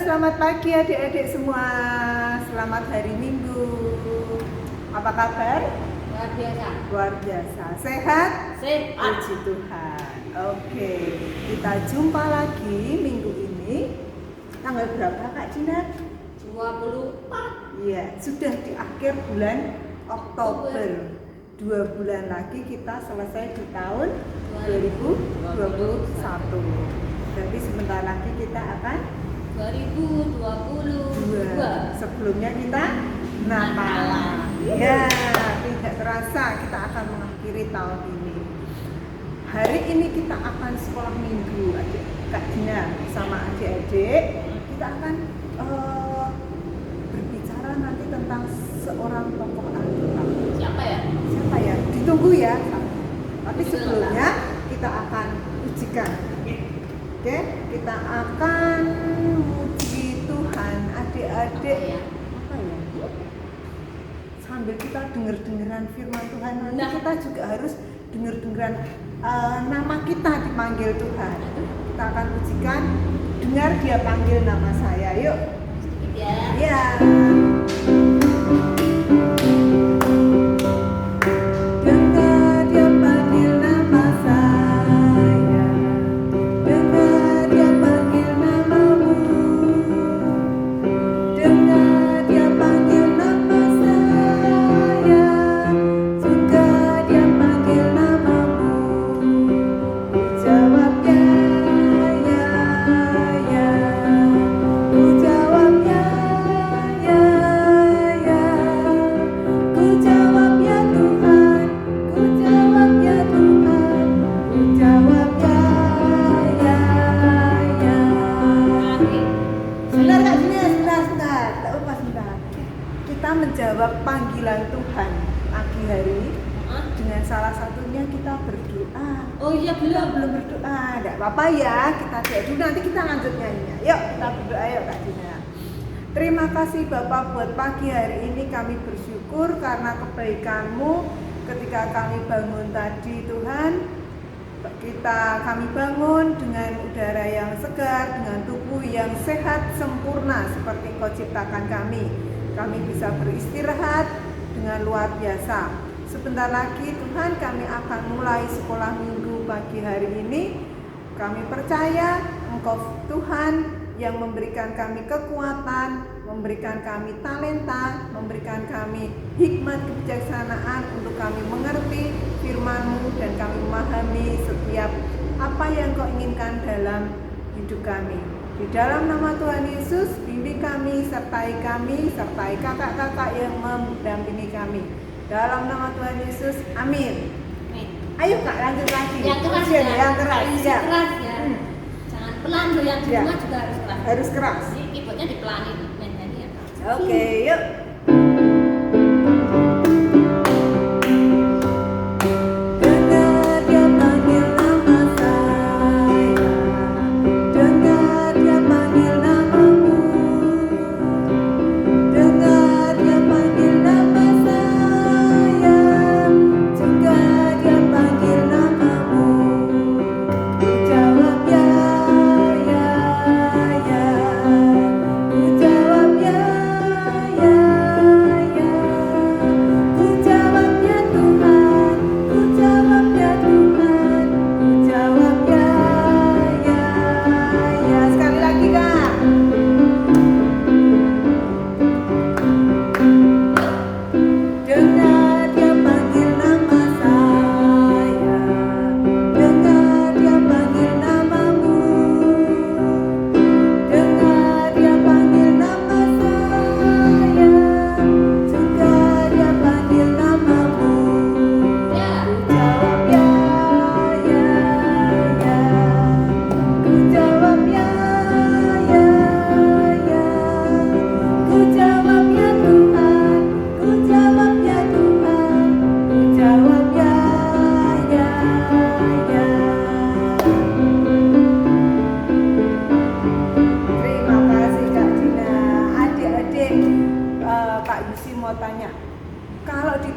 selamat pagi adik-adik semua. Selamat hari Minggu. Apa kabar? Luar biasa. Luar biasa. Sehat? Sehat. Puji Tuhan. Oke, kita jumpa lagi minggu ini. Tanggal berapa Kak Cina? 24. Iya, sudah di akhir bulan Oktober. 2 bulan lagi kita selesai di tahun 2021. Jadi sebentar lagi kita akan 2022. Sebelumnya kita Natalan. Ya, tidak terasa kita akan mengakhiri tahun ini. Hari ini kita akan sekolah minggu, adik Kak Dina sama adik-adik. Kita akan berbicara nanti tentang seorang tokoh Alkitab. Siapa ya? Siapa ya? Ditunggu ya. Tapi sebelumnya kita akan ujikan. Oke, kita akan muji Tuhan adik-adik. Apa ya? Sambil kita dengar-dengaran firman Tuhan, nanti kita juga harus dengar-dengaran nama kita dipanggil Tuhan. Kita akan ujikan, dengar dia panggil nama saya. Yuk. Ya. Ya. Menjawab panggilan Tuhan pagi hari dengan salah satunya kita berdoa. Oh iya, Belum berdoa, enggak apa-apa ya, kita doa dulu nanti kita lanjut nyanyinya. Yuk kita berdoa yuk Kak Dina. Terima kasih Bapak buat pagi hari ini, kami bersyukur karena kebaikan-Mu ketika kami bangun tadi Tuhan. Kami bangun dengan udara yang segar, dengan tubuh yang sehat sempurna seperti Kau ciptakan kami. Kami bisa beristirahat dengan luar biasa. Sebentar lagi Tuhan kami akan mulai sekolah minggu pagi hari ini. Kami percaya Engkau Tuhan yang memberikan kami kekuatan, memberikan kami talenta, memberikan kami hikmat kebijaksanaan untuk kami mengerti firman-Mu dan kami memahami setiap apa yang Kau inginkan dalam hidup kami. Di dalam nama Tuhan Yesus, bimbing kami, sertai kakak-kakak yang mendampingi kami. Dalam nama Tuhan Yesus, amin. Ayo Kak, lanjut lagi. Yang keras ya. Yang keras ya. Keras ya. Jangan pelan loh, yang di rumah juga harus keras. Harus keras. Jadi keyboardnya dipelanin nyanyi ya. Oke, yuk.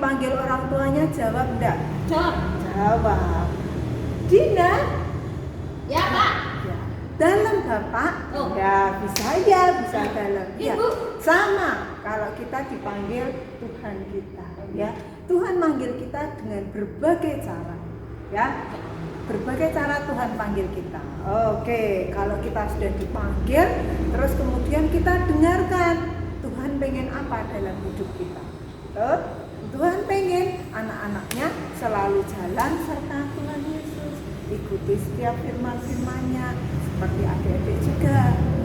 dipanggil orang tuanya jawab enggak? Jawab. Jawab. Dina? Ya, Pak. Ya. Dalam Bapak? Oh. Ya bisa ya, bisa dalam. Ya, Ibu. sama kalau kita dipanggil Tuhan kita, ya. Tuhan manggil kita dengan berbagai cara, ya. Berbagai cara Tuhan panggil kita. Oke, kalau kita sudah dipanggil, terus kemudian kita dengarkan Tuhan pengen apa dalam hidup kita. Tuhan pengen anak-anaknya selalu jalan serta Tuhan Yesus, ikuti setiap firman-firman-Nya seperti adik-adik juga,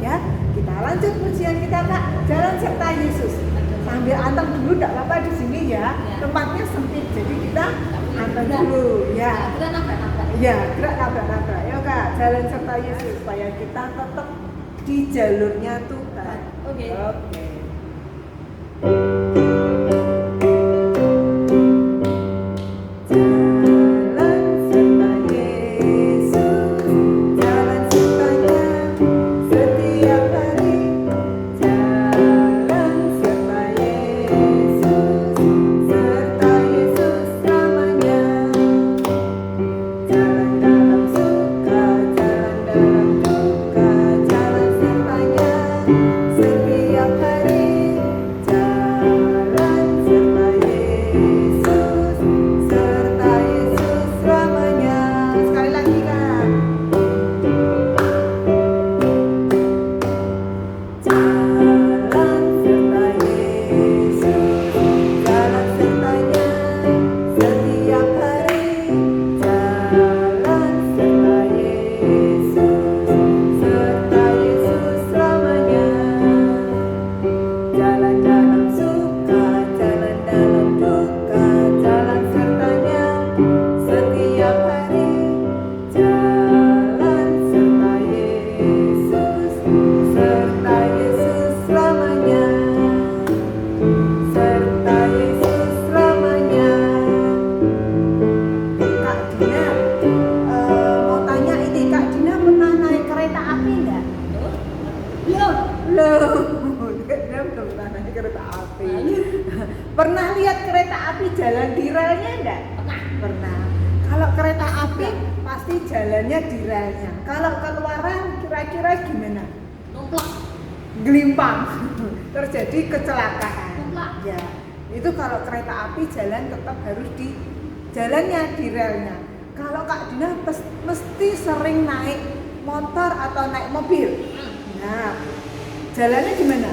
ya. Kita lanjut pujian kita, Kak. Jalan serta Yesus. Sambil anteng dulu, tidak apa-apa di sini ya. Tempatnya sempit, jadi kita anteng dulu, ya. Kita nabrak-nabrak. Ya, gerak nabrak-nabrak. Ya, Kak. Jalan serta Yesus supaya kita tetap di jalurnya Tuhan. Oke. Oke. Jalan serta Yesus, jalan sertanya setiap hari. Jalan serta Yesus, serta Yesus selamanya. Jalan dalam suka, jalan dalam duka, jalan sertanya setiap hari. Jalan serta Yesus, serta Yesus selamanya. Sekali lagi, Kak. Jalan serta Yesus, jalan sertanya setiap hari. Jalan serta Yesus, serta Yesus selamanya. Jalan dalam suka, jalan dalam duka, jalan sertanya setiap hari. Jalan serta Yesus, serta Yesus selamanya. Serta Yesus selamanya. Kak Dina, mau tanya ini, Kak Dina pernah naik kereta api enggak? Belum. Loh, dia belum pernah naik kereta api. Pernah lihat kereta api jalan di relnya enggak? Pernah. Pernah. Kalau kereta api pasti jalannya di relnya. Kalau keluaran kira-kira gimana? Numplak. Gelimpang. Terjadi kecelakaan. Numplak. Ya. Itu kalau kereta api jalan tetap harus di jalannya di relnya. Kalau Kak Dina mesti sering naik motor atau naik mobil. Nah, jalannya gimana?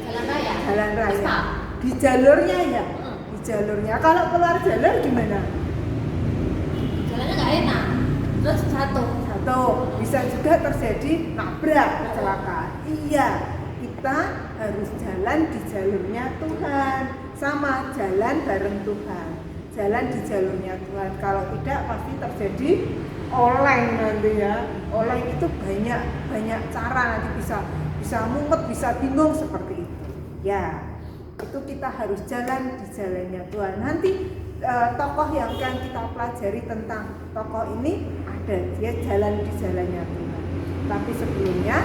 Jalan raya. Jalan raya. Aspal. Di jalurnya ya. Hmm. Di jalurnya. Kalau keluar jalur gimana? Jalannya nggak enak. Terus jatuh. Jatuh. Bisa juga terjadi nabrak, kecelakaan. Iya, kita harus jalan di jalurnya Tuhan. Sama jalan bareng Tuhan. Jalan di jalurnya Tuhan. Kalau tidak pasti terjadi oleng nanti ya. Oleng itu banyak cara, nanti bisa mumet, bisa bingung seperti itu. Ya, itu kita harus jalan di jalannya Tuhan. Nanti tokoh yang akan kita pelajari tentang tokoh ini ada, dia jalan di jalannya Tuhan. Tapi sebelumnya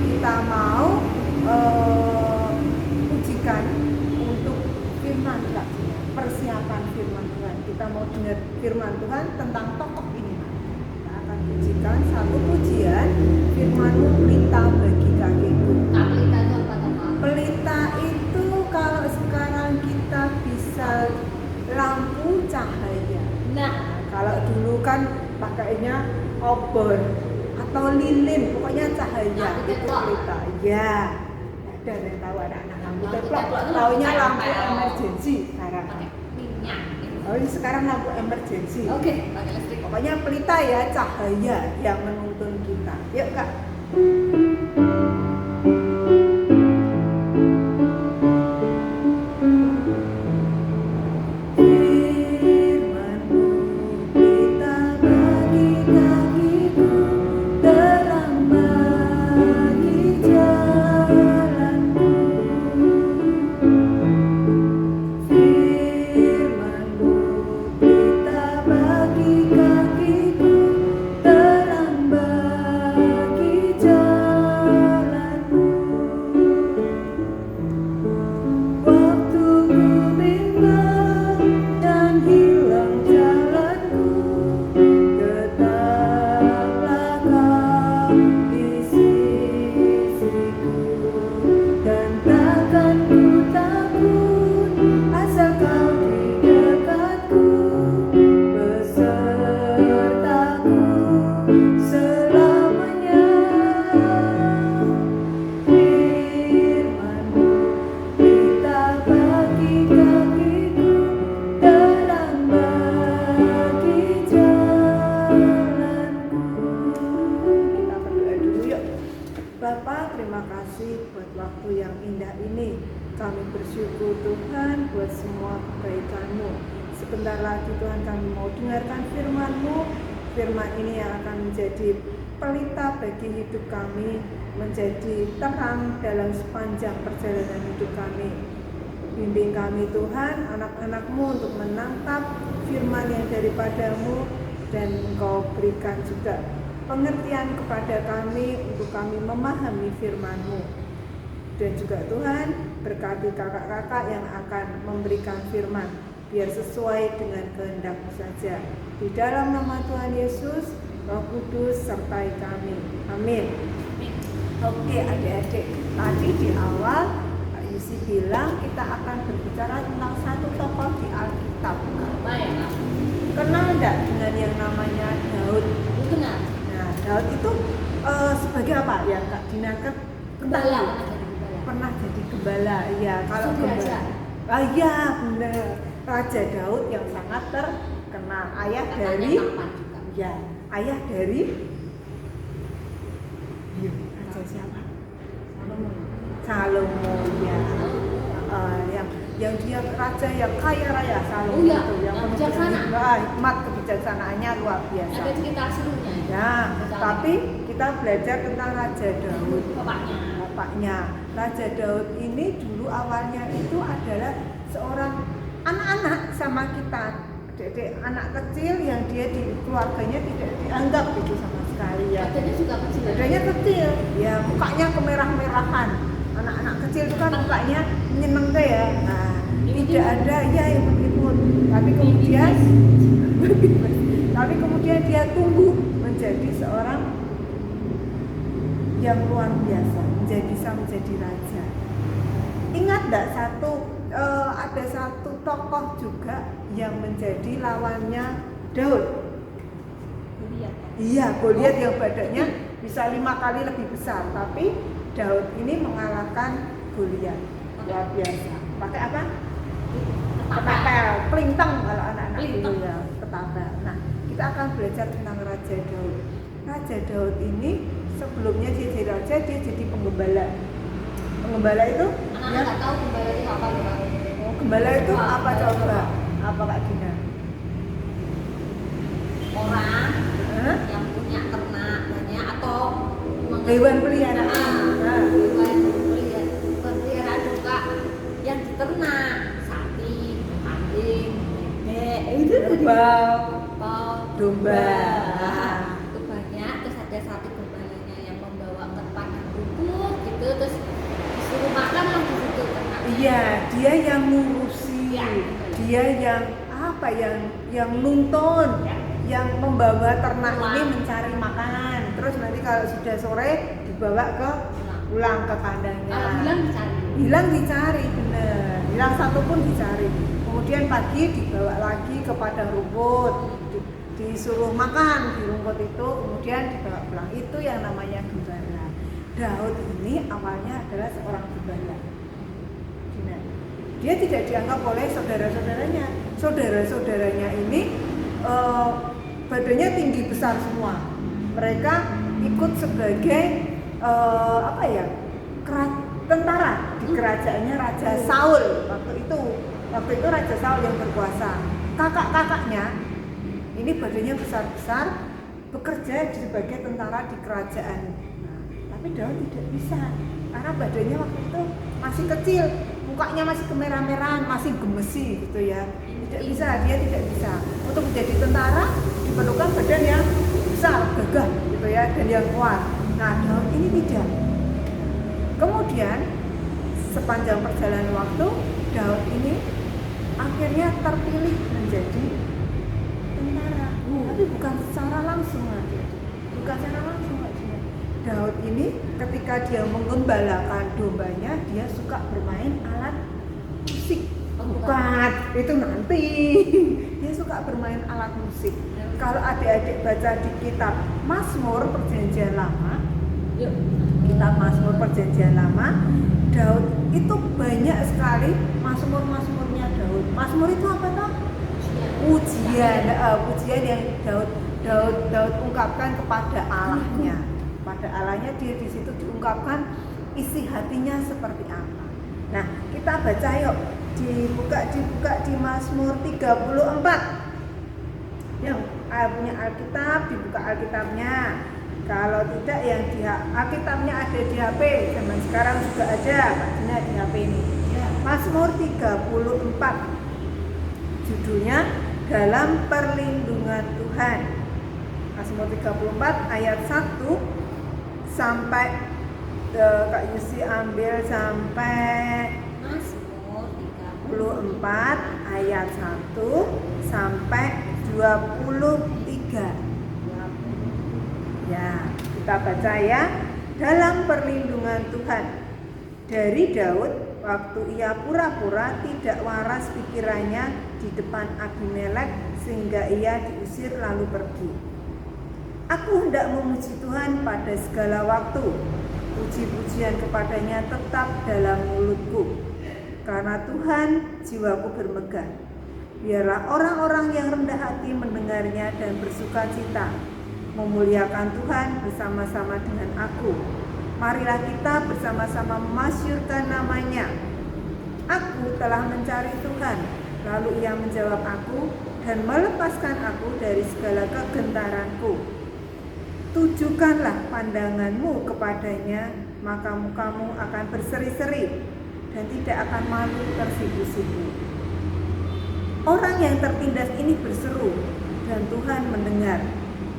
kita mau ujikan untuk firman Kak Dina, persiapan firman Tuhan. Kita mau dengar firman Tuhan tentang tokoh ini. Kita akan ujikan satu pujian, firman-Mu pelita bagi kakiku. Tak pelita itu apa teman? Pelita itu kalau sekarang kita bisa lampu cahaya. Nah, Kalau dulu kan pakainya obor atau lilin, pokoknya cahaya Lampu itu teplok. pelita. Ya, ada yang tahu anak-anak lampu Lampu teplok. teplok itu Taunya lampu lampu tempel. emergency sekarang. pakai minyak. Oh, ini sekarang lampu emergency. Oke, pakai listrik. Pokoknya pelita ya, cahaya yang menuntun kita. Yuk Kak. Firman-Mu pelita bagi kakiku, terang bagi jalanku. Firman-Mu pelita bagi kakiku, terang bagi jalanku. Bapa, terima kasih buat waktu yang indah ini. Kami bersyukur Tuhan buat semua kebaikan-Mu. Sebentar lagi Tuhan kami mau dengarkan firman-Mu. Firman ini yang akan menjadi pelita bagi hidup kami, menjadi terang dalam sepanjang perjalanan hidup kami. Bimbing kami Tuhan, anak-anak-Mu untuk menangkap firman yang daripada-Mu, dan Engkau berikan juga pengertian kepada kami untuk kami memahami firman-Mu. Dan juga Tuhan, berkati kakak-kakak yang akan memberikan firman, biar sesuai dengan kehendak-Mu saja. Di dalam nama Tuhan Yesus, Roh Kudus sertai kami. Amin. Oke adik-adik, tadi di awal Kak Yusi bilang kita akan berbicara tentang satu tokoh di Alkitab. Apa ya Kak? Kenal enggak dengan yang namanya Daud? Kenal. Nah, Daud itu sebagai apa ya Kak Dina? Gembala. Pernah jadi gembala. Ya, kalau Raja. Iya, benar. Raja Daud yang sangat terkenal, ayah Katanya dari tampan juga. ya, ayah dari raja siapa? Salomo ya. Yang dia raja yang kaya raya, Salomo Oh iya, itu yang yang penuh bijaksana. dengan hikmat, kebijaksanaannya luar biasa. Ada cerita serunya. Ya, tapi kita belajar tentang Raja Daud. Bapaknya Raja Daud ini dulu awalnya itu adalah seorang anak-anak sama kita, adik-adik anak kecil yang dia di keluarganya tidak dianggap itu sama sekali ya. Badannya juga kecil. Badannya kecil, ya mukanya kemerah-merahan. Anak-anak kecil itu kan mukanya nyeneng deh ya. Nah, tidak ada ya imut-imut. Tapi kemudian dia tumbuh menjadi seorang yang luar biasa, bisa menjadi raja. Ingat enggak ada satu tokoh juga yang menjadi lawannya Daud? Iya, Goliat yang badannya bisa 5 kali lebih besar, tapi Daud ini mengalahkan Goliat. Luar biasa. Pakai apa? Ketapel, pelintang kalau anak-anak dulu ya, ketapel. Nah, kita akan belajar tentang Raja Daud. Raja Daud ini sebelumnya dia jadi raja, dia jadi penggembala. Penggembala itu? Anak-anak nggak tahu gembala itu apa loh Kak? Oh, gembala itu apa coba? Apa Kak Dina? Orang yang punya ternak banyak atau hewan peliharaan. Hewan peliharaan juga yang diternak, sapi, kambing, bebek, itu Kerbau, domba. Itu banyak. Terus ada satu gembalanya yang membawa ke padang rumput gitu, terus disuruh makan lah di situ ternak. Iya, dia yang ngurusi. Ya. Dia yang apa? Yang nuntun. Ya. Yang membawa ternak Pulang. ini mencari makanan. Terus nanti kalau sudah sore dibawa pulang ke kandangnya. Kalau Hilang dicari, bener. Hilang satu pun dicari. Kemudian pagi dibawa lagi ke padang rumput, disuruh makan di rumput itu, kemudian dibawa pulang. Itu yang namanya gembala. Daud ini awalnya adalah seorang gembala. Dia tidak dianggap oleh saudara-saudaranya. Saudara-saudaranya ini badannya tinggi besar semua. Mereka ikut sebagai tentara di kerajaannya Raja Saul waktu itu Raja Saul yang berkuasa. Kakak-kakaknya ini badannya besar-besar, bekerja sebagai tentara di kerajaan. Nah, tapi Daud tidak bisa karena badannya waktu itu masih kecil, mukanya masih kemerah-merahan, masih gemesi gitu ya. Tidak bisa, dia tidak bisa. Untuk menjadi tentara diperlukan badan yang besar, gagah gitu ya, dan yang kuat. Nah, Daud ini tidak. Kemudian sepanjang perjalanan waktu, Daud ini akhirnya terpilih menjadi tentara. Tapi bukan secara langsung aja. Bukan secara langsung aja. Daud ini ketika dia menggembalakan dombanya, dia suka bermain alat musik. Bukan, itu nanti. Dia suka bermain alat musik. Kalau adik-adik baca di kitab Mazmur Perjanjian Lama, kitab Mazmur Perjanjian Lama, Daud itu banyak sekali mazmur-mazmurnya Daud. Mazmur itu apa toh? Pujian yang Daud ungkapkan kepada Allahnya, kepada Allahnya, dia di situ diungkapkan isi hatinya seperti apa. Nah, kita baca yuk, dibuka di Mazmur 34. Yang punya Alkitab, dibuka Alkitabnya. Kalau tidak, yang di Alkitabnya ada di HP, zaman sekarang juga ada, Dina di HP ini. Mazmur 34, judulnya Dalam Perlindungan Tuhan. Mazmur 34 ayat 1 sampai Kak Yusi ambil sampai Mazmur 34 ayat 1 sampai 23. Ya, kita baca ya. Dalam perlindungan Tuhan. Dari Daud, waktu ia pura-pura tidak waras pikirannya di depan Abimelek, sehingga ia diusir lalu pergi. Aku hendak memuji Tuhan pada segala waktu. Puji-pujian kepadanya tetap dalam mulutku. Karena Tuhan jiwaku bermegah. Biarlah orang-orang yang rendah hati mendengarnya dan bersuka cita, memuliakan Tuhan bersama-sama dengan aku. Marilah kita bersama-sama memasyurkan namanya. Aku telah mencari Tuhan, lalu ia menjawab aku dan melepaskan aku dari segala kegentaranku. Tujukanlah pandanganmu kepadanya, maka mukamu akan berseri-seri dan tidak akan malu tersipu-sipu. Orang yang tertindas ini berseru dan Tuhan mendengar.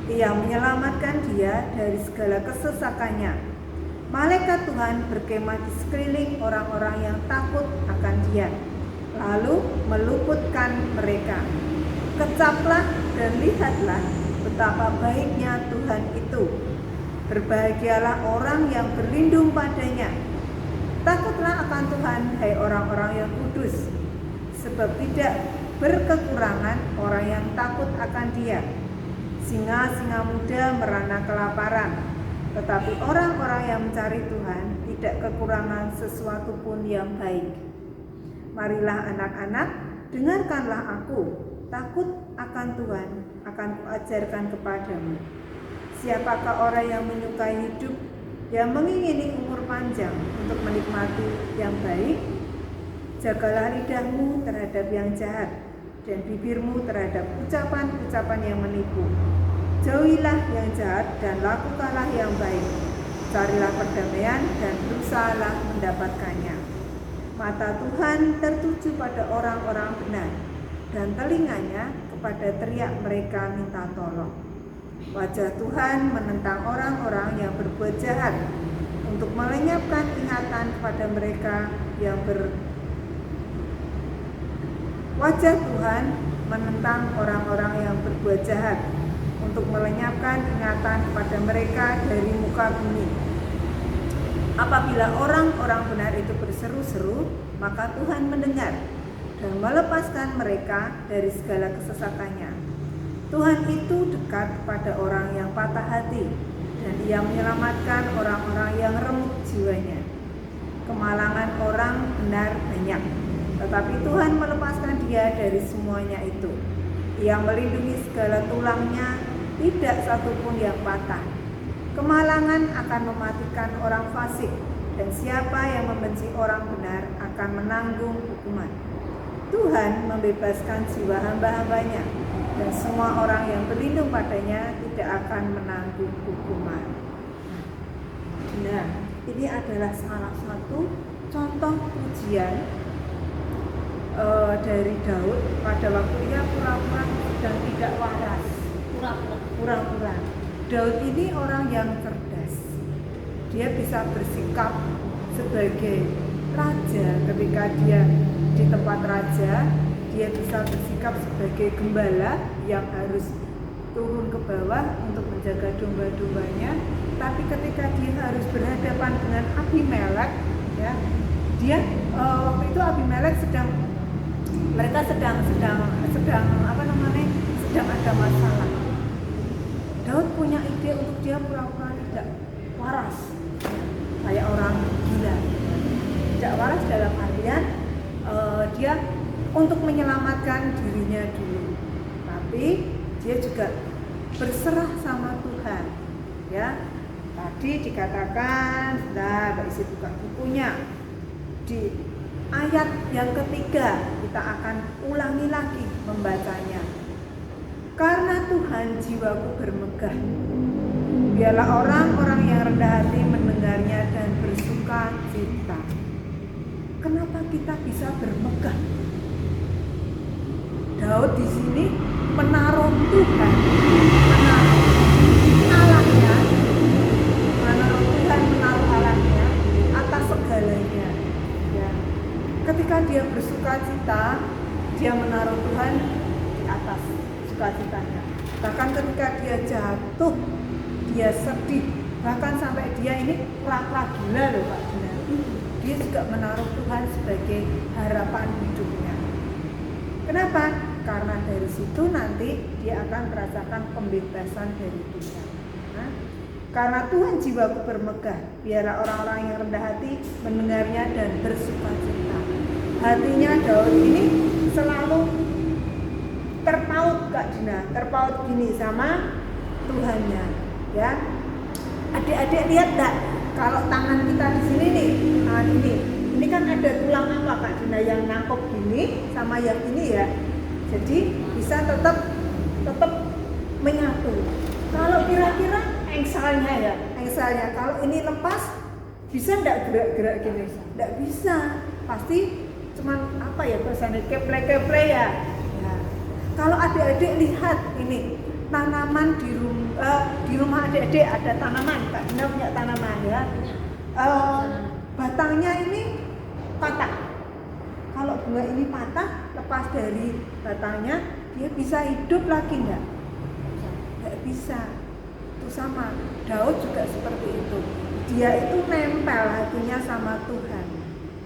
Ia menyelamatkan dia dari segala kesesakannya. Malaikat Tuhan berkemah di sekeliling orang-orang yang takut akan dia, lalu meluputkan mereka. Kecaplah dan lihatlah betapa baiknya Tuhan itu. Berbahagialah orang yang berlindung padanya. Takutlah akan Tuhan, hai orang-orang yang kudus, sebab tidak berkekurangan orang yang takut akan dia. Singa-singa muda merana kelaparan, tetapi orang-orang yang mencari Tuhan tidak kekurangan sesuatu pun yang baik. Marilah anak-anak, dengarkanlah aku. Takut akan Tuhan akan kuajarkan kepadamu. Siapakah orang yang menyukai hidup, yang mengingini umur panjang untuk menikmati yang baik? Jagalah lidahmu terhadap yang jahat dan bibirmu terhadap ucapan-ucapan yang menipu. Jauhilah yang jahat dan lakukanlah yang baik. Carilah perdamaian dan berusahalah mendapatkannya. Mata Tuhan tertuju pada orang-orang benar, dan telinganya kepada teriak mereka minta tolong. Wajah Tuhan menentang orang-orang yang berbuat jahat, untuk melenyapkan ingatan kepada mereka yang Wajah Tuhan menentang orang-orang yang berbuat jahat, untuk melenyapkan ingatan kepada mereka dari muka bumi. Apabila orang-orang benar itu berseru-seru, maka Tuhan mendengar dan melepaskan mereka dari segala kesesakannya. Tuhan itu dekat kepada orang yang patah hati, dan ia menyelamatkan orang-orang yang remuk jiwanya. Kemalangan orang benar banyak, tetapi Tuhan melepaskan dia dari semuanya itu. Ia melindungi segala tulangnya, tidak satupun yang patah. Kemalangan akan mematikan orang fasik, dan siapa yang membenci orang benar akan menanggung hukuman. Tuhan membebaskan jiwa hamba-hambanya, dan semua orang yang berlindung padanya tidak akan menanggung hukuman. Nah, ini adalah salah satu contoh pujian dari Daud pada waktu ia pura-pura sedang tidak waras. Pura-pura. Daud ini orang yang cerdas. Dia bisa bersikap sebagai raja ketika dia di tempat raja. Dia bisa bersikap sebagai gembala yang harus turun ke bawah untuk menjaga domba-dombanya. Tapi ketika dia harus berhadapan dengan Abimelek, ya, dia waktu itu Abimelek sedang ada masalah. Daud punya ide untuk dia pura-pura tidak waras, kayak orang gila. Tidak waras dalam artian dia untuk menyelamatkan dirinya dulu, tapi dia juga berserah sama Tuhan, ya. Tadi dikatakan, sudah Mbak isi buka bukunya. Di ayat yang ketiga kita akan ulangi lagi membacanya. Karena Tuhan jiwaku bermegah, biarlah orang-orang yang rendah hati mendengarnya dan bersuka cita. Kenapa kita bisa bermegah? Daud di sini menaruh Tuhan, menaruh Allahnya, menaruh Allahnya atas segalanya. Ya. Ketika dia bersuka cita, dia menaruh Tuhan di atas sukacitanya. Bahkan ketika dia jatuh, dia sedih, bahkan sampai dia ini pura-pura gila loh Pak Gina. Dia juga menaruh Tuhan sebagai harapan hidupnya. Kenapa? Karena dari situ nanti dia akan merasakan pembebasan dari dunia. Nah, karena Tuhan jiwaku bermegah, biarlah orang-orang yang rendah hati mendengarnya dan bersukacita. Hatinya Daud ini selalu terpaut Kak Dina, terpaut gini sama Tuhannya, ya. Adik-adik lihat enggak? Kalau tangan kita di sini nih, tangan ini kan ada tulang apa Kak Dina yang nangkep gini sama yang ini ya. Jadi bisa tetap menyatu. Kalau kira-kira engselnya kalau ini lepas bisa enggak gerak-gerak gini? Enggak bisa. Pasti cuman apa ya bahasanya keple ya. Kalau adik-adik lihat ini tanaman di rumah adik-adik ada tanaman, Kak Dina punya tanaman ya. Batangnya ini patah. Kalau bunga ini patah, lepas dari batangnya, dia bisa hidup lagi enggak? Enggak bisa. Itu sama. Daud juga seperti itu. Dia itu nempel hatinya sama Tuhan.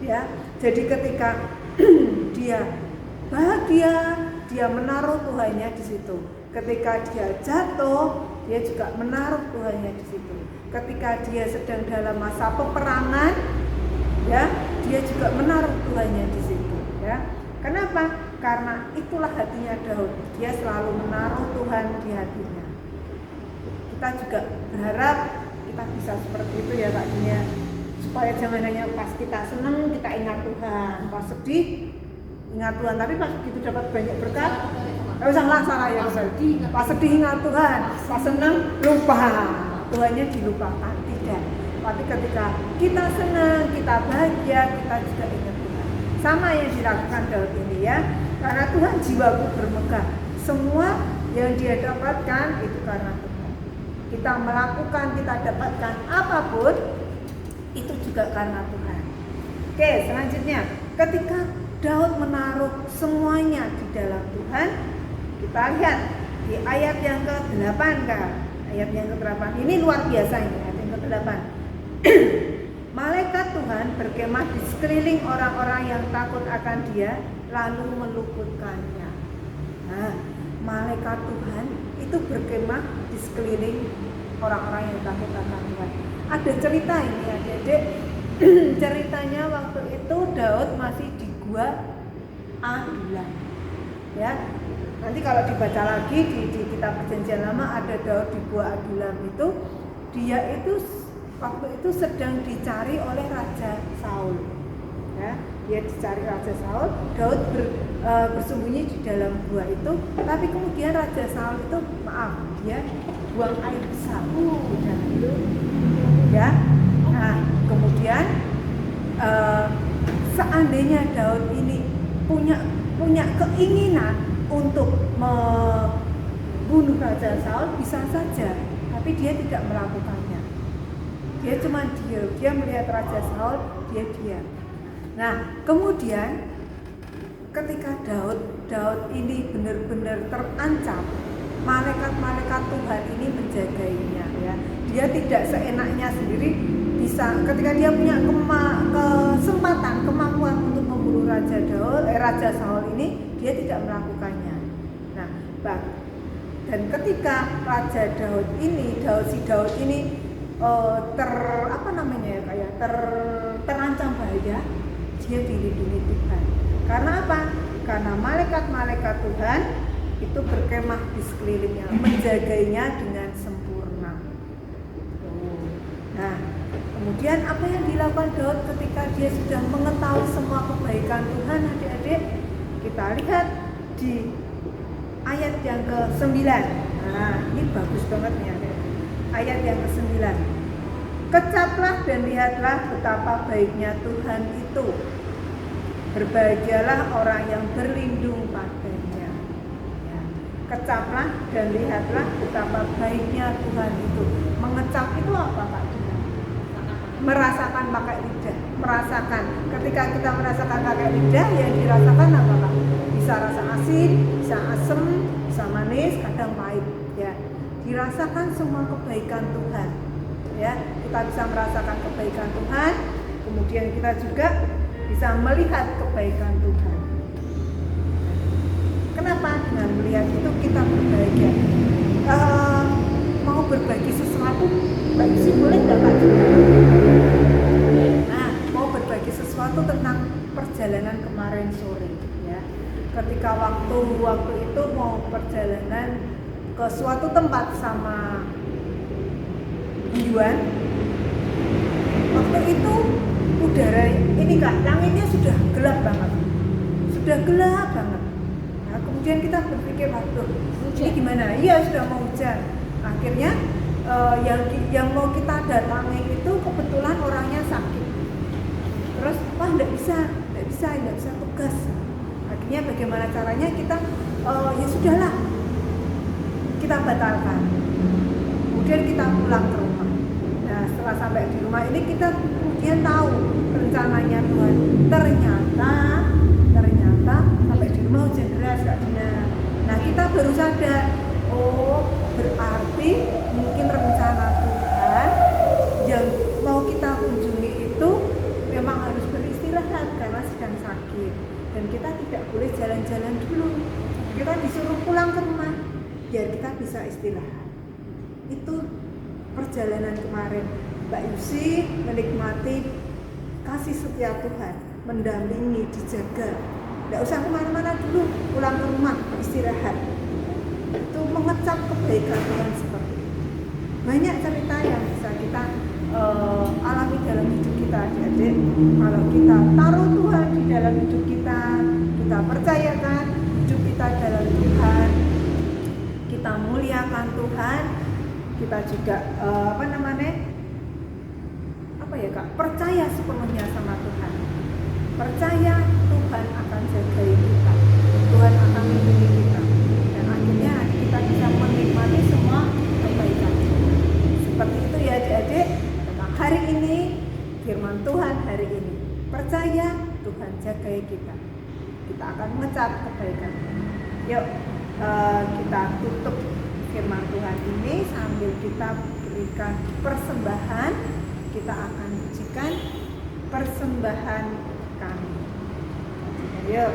Ya. Jadi ketika dia bahagia, dia menaruh Tuhannya di situ. Ketika dia jatuh, dia juga menaruh Tuhannya di situ. Ketika dia sedang dalam masa peperangan, ya, dia juga menaruh Tuhannya di situ, ya. Kenapa? Karena itulah hatinya Daud. Dia selalu menaruh Tuhan di hatinya. Kita juga berharap kita bisa seperti itu ya Kak Dina. Supaya jangan hanya pas kita senang kita ingat Tuhan, pas sedih ingat Tuhan, tapi pas begitu dapat banyak berkat, nggak usah salah ya. Pas sedih ingat Tuhan, pas senang lupa, Tuhannya dilupakan, tidak. Tapi ketika kita senang, kita bahagia, kita juga ingat Tuhan. Sama yang dilakukan Daud ini ya, karena Tuhan jiwaku bermegah. Semua yang dia dapatkan itu karena Tuhan. Kita melakukan, kita dapatkan apapun itu juga karena Tuhan. Oke, selanjutnya ketika Daud menaruh semuanya di dalam Tuhan, kita lihat di ayat yang ke-8 Kak. Ayat yang ke-8 ini luar biasa ini, ayat yang ke-8. Malaikat Tuhan berkemah di sekeliling orang-orang yang takut akan Dia, lalu meluputkannya. Nah, malaikat Tuhan itu berkemah di sekeliling orang-orang yang takut akan Tuhan. Ada cerita ini adik-adik. Ceritanya waktu itu Daud masih di gua Adulam. Ya. Nanti kalau dibaca lagi di kitab Perjanjian Lama ada Daud di gua Adulam itu, dia itu waktu itu sedang dicari oleh Raja Saul. Ya, dia dicari Raja Saul, Daud bersembunyi di dalam gua itu, tapi kemudian Raja Saul itu dia buang air besar dan itu ya. Nah, kemudian seandainya Daud ini punya keinginan untuk membunuh Raja Saul, bisa saja, tapi dia tidak melakukannya. Dia cuma diam, dia melihat Raja Saul, dia diam. Nah, kemudian ketika Daud ini benar-benar terancam, malaikat-malaikat Tuhan ini menjagainya ya. Dia tidak seenaknya sendiri bisa, ketika dia punya kesempatan, kemampuan untuk membunuh Raja Saul ini, dia tidak melakukannya. Nah, dan ketika Daud ini terancam bahaya, dia dilindungi Tuhan. Karena apa? Karena malaikat-malaikat Tuhan itu berkemah di sekelilingnya, menjagainya dengan sempurna. Kemudian apa yang dilakukan Daud ketika dia sudah mengetahui semua kebaikan Tuhan, adik-adik? Kita lihat di ayat yang ke-9. Nah, ini bagus banget nih adik. Ayat yang ke-9. Kecaplah dan lihatlah betapa baiknya Tuhan itu. Berbahagialah orang yang berlindung padanya. Ya. Kecaplah dan lihatlah betapa baiknya Tuhan itu. Mengecap itu apa, Kak? Merasakan pakai lidah, merasakan. Ketika kita merasakan pakai lidah, yang dirasakan apa, Kak? Bisa rasa asin, bisa asem, bisa manis, kadang pahit. Ya, dirasakan semua kebaikan Tuhan. Ya, kita bisa merasakan kebaikan Tuhan. Kemudian kita juga bisa melihat kebaikan Tuhan. Kenapa? Dengan melihat itu kita berbahagia. Mau berbagi sesuatu, Mbak Yusi boleh nggak, Kak? Nah, mau berbagi sesuatu tentang perjalanan kemarin sore, ya. Ketika waktu itu mau perjalanan ke suatu tempat sama Yuan, waktu itu udara ini, Kak, langitnya sudah gelap banget, Nah, kemudian kita berpikir, waduh, ini gimana? Iya, sudah mau hujan. Akhirnya yang mau kita datangi itu kebetulan orangnya sakit. Terus, wah, nggak bisa tugas. Akhirnya bagaimana caranya kita, ya sudahlah, kita batalkan. Kemudian kita pulang ke rumah. Nah, setelah sampai di rumah ini kita kemudian tahu rencananya Tuhan. Ternyata sampai di rumah hujan deras, Kak Dina. Nah, kita baru sadar, oh, berarti mungkin rencana Tuhan yang mau kita kunjungi itu memang harus beristirahat karena sedang sakit. Dan kita tidak boleh jalan-jalan dulu. Kita disuruh pulang ke rumah biar kita bisa istirahat. Itu perjalanan kemarin. Mbak Yusi menikmati kasih setia Tuhan, mendampingi, dijaga. Tidak usah kemana-mana dulu, pulang ke rumah, istirahat. Itu mengecap kebaikan Tuhan seperti itu. Banyak cerita yang bisa kita alami dalam hidup kita, adik-adik. Kalau kita taruh Tuhan di dalam hidup kita percayakan hidup kita dalam Tuhan, kita muliakan Tuhan, kita juga percaya sepenuhnya sama Tuhan. Percaya Tuhan akan jaga kita, Tuhan akan melindungi kita, dan akhirnya kita bisa menikmati semua kebaikan. Seperti itu ya adik-adik, tentang hari ini, firman Tuhan hari ini. Percaya Tuhan jaga kita, kita akan mengecap kebaikan. Yuk, kita tutup firman Tuhan ini sambil kita berikan persembahan. Kita akan pujikan persembahan kami. Yuk.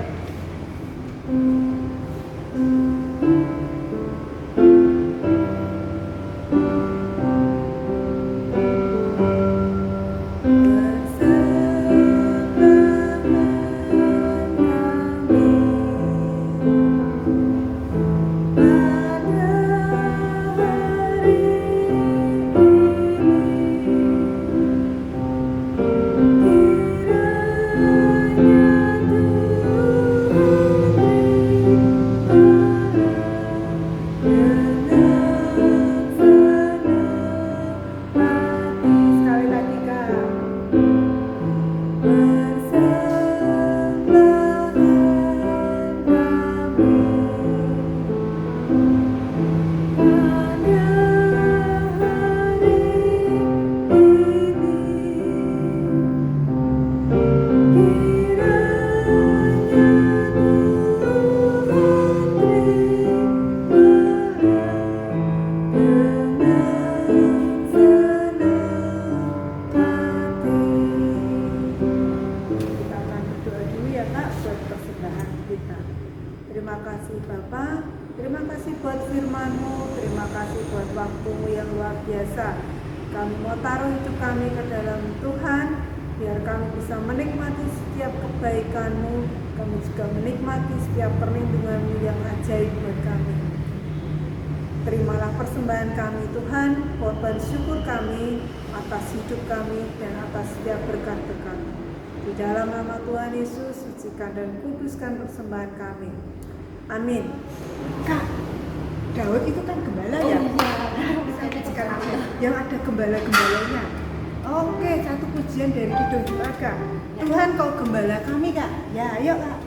Terima kasih Bapa, terima kasih buat firman-Mu, terima kasih buat waktu-Mu yang luar biasa. Kami mau taruh hidup kami ke dalam Tuhan, biar kami bisa menikmati setiap kebaikan-Mu, kami juga menikmati setiap perlindungan-Mu yang ajaib buat kami. Terimalah persembahan kami Tuhan, korban syukur kami, atas hidup kami dan atas setiap berkat-berkat. Di dalam nama Tuhan Yesus, sucikan dan kuduskan persembahan kami. Amin. Kak, Daud itu kan gembala ya? Yang ada gembala-gembalanya. Oke, satu pujian dari Kidung Juraga. Tuhan kau gembala kami Kak. Ya, ayo Kak.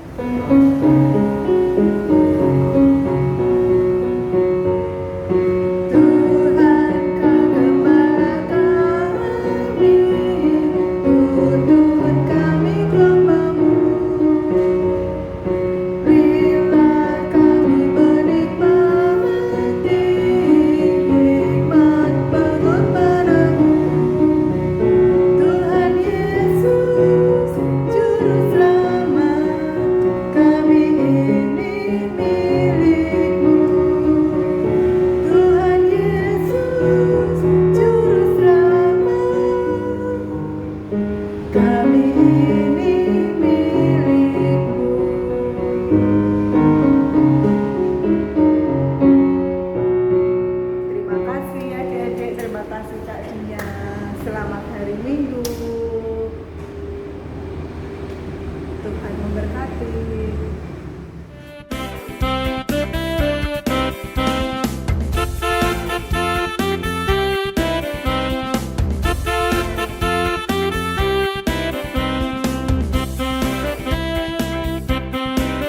Selamat hari Minggu. Tuhan memberkati.